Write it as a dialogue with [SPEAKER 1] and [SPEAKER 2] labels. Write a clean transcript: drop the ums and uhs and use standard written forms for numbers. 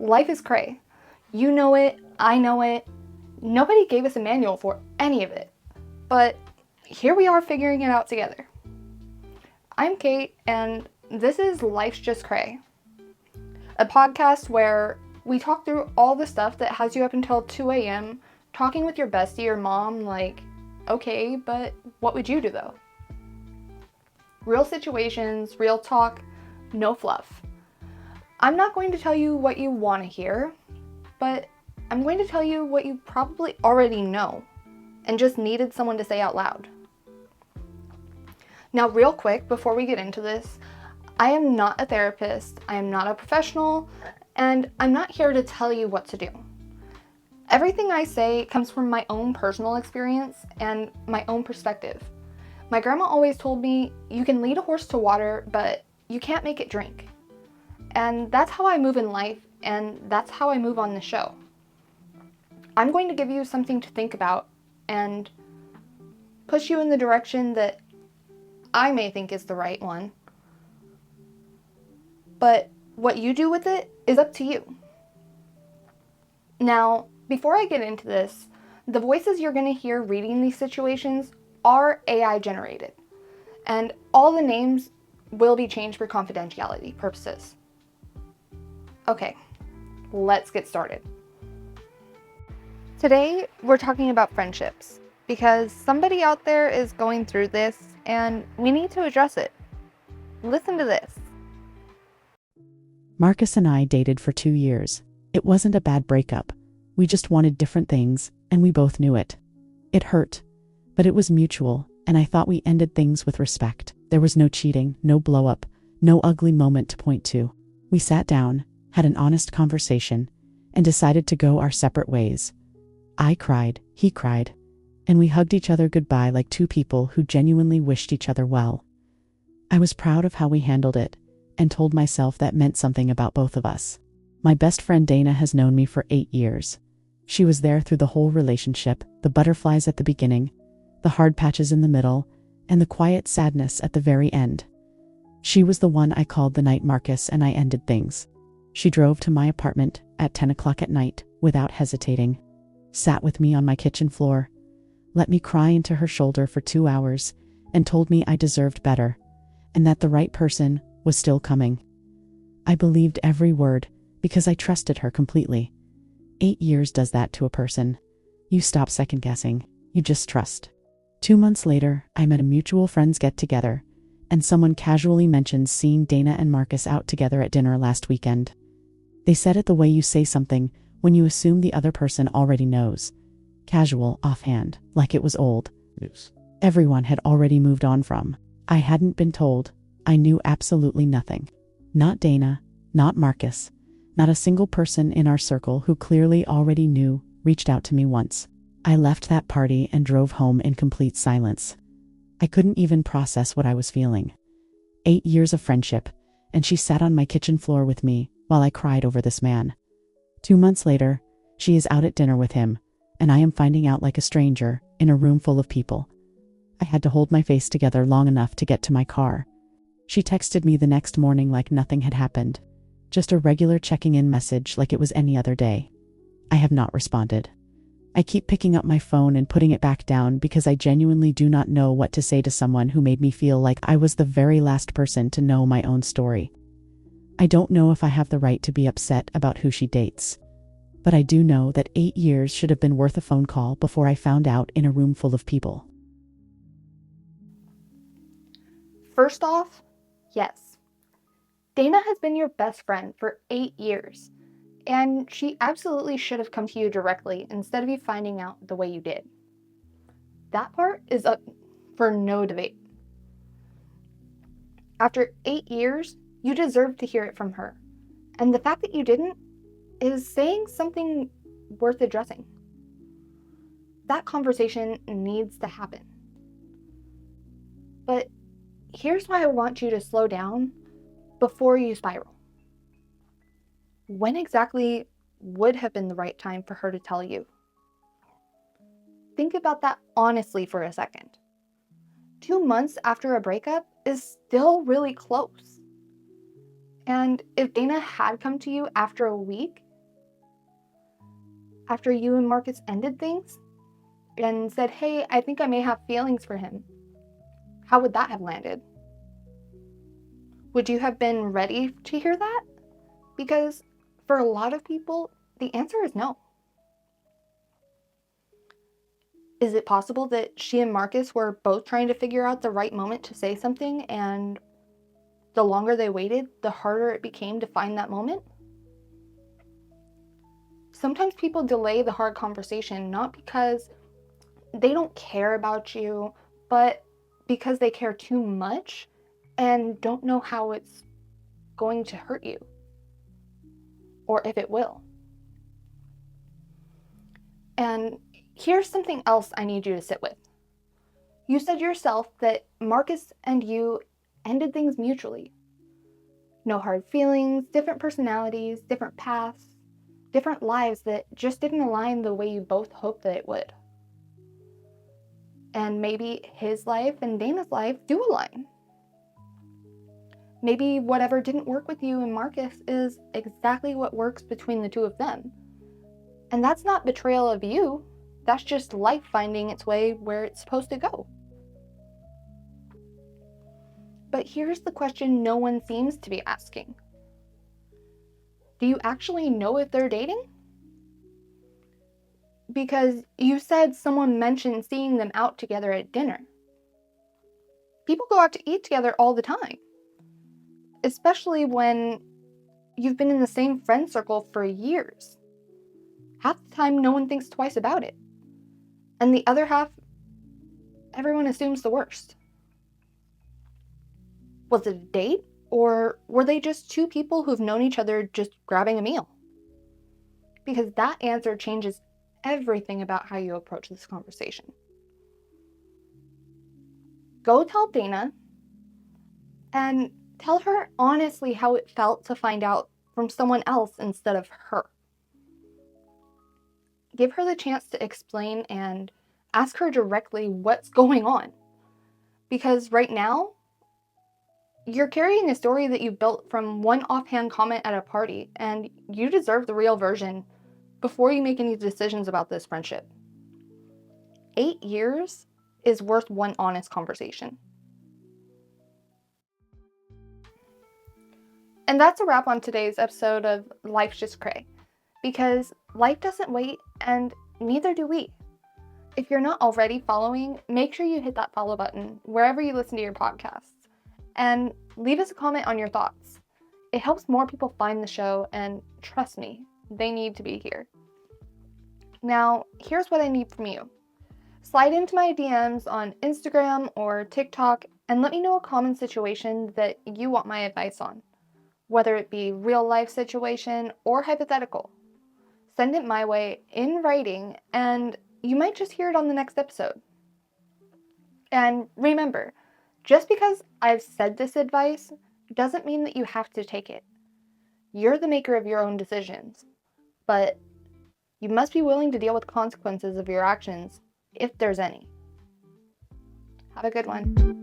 [SPEAKER 1] Life is cray. You know it, I know it. Nobody gave us a manual for any of it. But here we are figuring it out together. I'm Cate, and this is Life's Just Cray, a podcast where we talk through all the stuff that has you up until 2 a.m. talking with your bestie or mom like, okay, but what would you do though? Real situations, real talk, no fluff. I'm not going to tell you what you want to hear, but I'm going to tell you what you probably already know and just needed someone to say out loud. Now, real quick, before we get into this, I am not a therapist, I am not a professional, and I'm not here to tell you what to do. Everything I say comes from my own personal experience and my own perspective. My grandma always told me, you can lead a horse to water, but you can't make it drink. And that's how I move in life, and that's how I move on the show. I'm going to give you something to think about and push you in the direction that I may think is the right one. But what you do with it is up to you. Now, before I get into this, the voices you're going to hear reading these situations are AI generated, and all the names will be changed for confidentiality purposes. Okay, let's get started. Today, we're talking about friendships, because somebody out there is going through this, and we need to address it. Listen to this.
[SPEAKER 2] Marcus and I dated for 2 years. It wasn't a bad breakup. We just wanted different things, and we both knew it. It hurt, but it was mutual, and I thought we ended things with respect. There was no cheating, no blow-up, no ugly moment to point to. We sat down, had an honest conversation, and decided to go our separate ways. I cried, he cried, and we hugged each other goodbye like two people who genuinely wished each other well. I was proud of how we handled it, and told myself that meant something about both of us. My best friend Dana has known me for 8 years. She was there through the whole relationship, the butterflies at the beginning, the hard patches in the middle, and the quiet sadness at the very end. She was the one I called the night Marcus and I ended things. She drove to my apartment at 10 o'clock at night without hesitating, sat with me on my kitchen floor, let me cry into her shoulder for 2 hours, and told me I deserved better, and that the right person was still coming. I believed every word because I trusted her completely. 8 years does that to a person. You stop second guessing, you just trust. 2 months later, I'm at a mutual friends get-together, and someone casually mentioned seeing Dana and Marcus out together at dinner last weekend. They said it the way you say something when you assume the other person already knows. Casual, offhand, like it was old.
[SPEAKER 3] Yes.
[SPEAKER 2] Everyone had already moved on from. I hadn't been told. I knew absolutely nothing. Not Dana, not Marcus, not a single person in our circle who clearly already knew reached out to me once. I left that party and drove home in complete silence. I couldn't even process what I was feeling. 8 years of friendship, and she sat on my kitchen floor with me while I cried over this man. 2 months later, she is out at dinner with him, and I am finding out like a stranger in a room full of people. I had to hold my face together long enough to get to my car. She texted me the next morning like nothing had happened, just a regular checking in message like it was any other day. I have not responded. I keep picking up my phone and putting it back down because I genuinely do not know what to say to someone who made me feel like I was the very last person to know my own story. I don't know if I have the right to be upset about who she dates, but I do know that 8 years should have been worth a phone call before I found out in a room full of people.
[SPEAKER 1] First off, yes. Dana has been your best friend for 8 years, and she absolutely should have come to you directly instead of you finding out the way you did. That part is up for no debate. After 8 years, you deserve to hear it from her, and the fact that you didn't is saying something worth addressing. That conversation needs to happen. But here's why I want you to slow down before you spiral. When exactly would have been the right time for her to tell you? Think about that honestly for a second. 2 months after a breakup is still really close. And if Dana had come to you after a week, after you and Marcus ended things and said, hey, I think I may have feelings for him, how would that have landed? Would you have been ready to hear that? Because for a lot of people, the answer is no. Is it possible that she and Marcus were both trying to figure out the right moment to say something, and the longer they waited, the harder it became to find that moment? Sometimes people delay the hard conversation not because they don't care about you, but because they care too much and don't know how it's going to hurt you, or if it will. And here's something else I need you to sit with. You said yourself that Marcus and you ended things mutually. No hard feelings, different personalities, different paths, different lives that just didn't align the way you both hoped that it would. And maybe his life and Dana's life do align. Maybe whatever didn't work with you and Marcus is exactly what works between the two of them. And that's not betrayal of you. That's just life finding its way where it's supposed to go. But here's the question no one seems to be asking. Do you actually know if they're dating? Because you said someone mentioned seeing them out together at dinner. People go out to eat together all the time, especially when you've been in the same friend circle for years. Half the time, no one thinks twice about it. And the other half, everyone assumes the worst. Was it a date? Or were they just two people who've known each other just grabbing a meal? Because that answer changes everything about how you approach this conversation. Go tell Dana and tell her honestly how it felt to find out from someone else instead of her. Give her the chance to explain and ask her directly what's going on. Because right now, you're carrying a story that you built from one offhand comment at a party, and you deserve the real version before you make any decisions about this friendship. 8 years is worth one honest conversation. And that's a wrap on today's episode of Life's Just Cray, because life doesn't wait, and neither do we. If you're not already following, make sure you hit that follow button wherever you listen to your podcasts, and leave us a comment on your thoughts. It helps more people find the show, and trust me, they need to be here. Now, here's what I need from you. Slide into my DMs on Instagram or TikTok and let me know a common situation that you want my advice on, whether it be real life situation or hypothetical. Send it my way in writing and you might just hear it on the next episode. And remember, just because I've said this advice doesn't mean that you have to take it. You're the maker of your own decisions, but you must be willing to deal with consequences of your actions if there's any. Have a good one.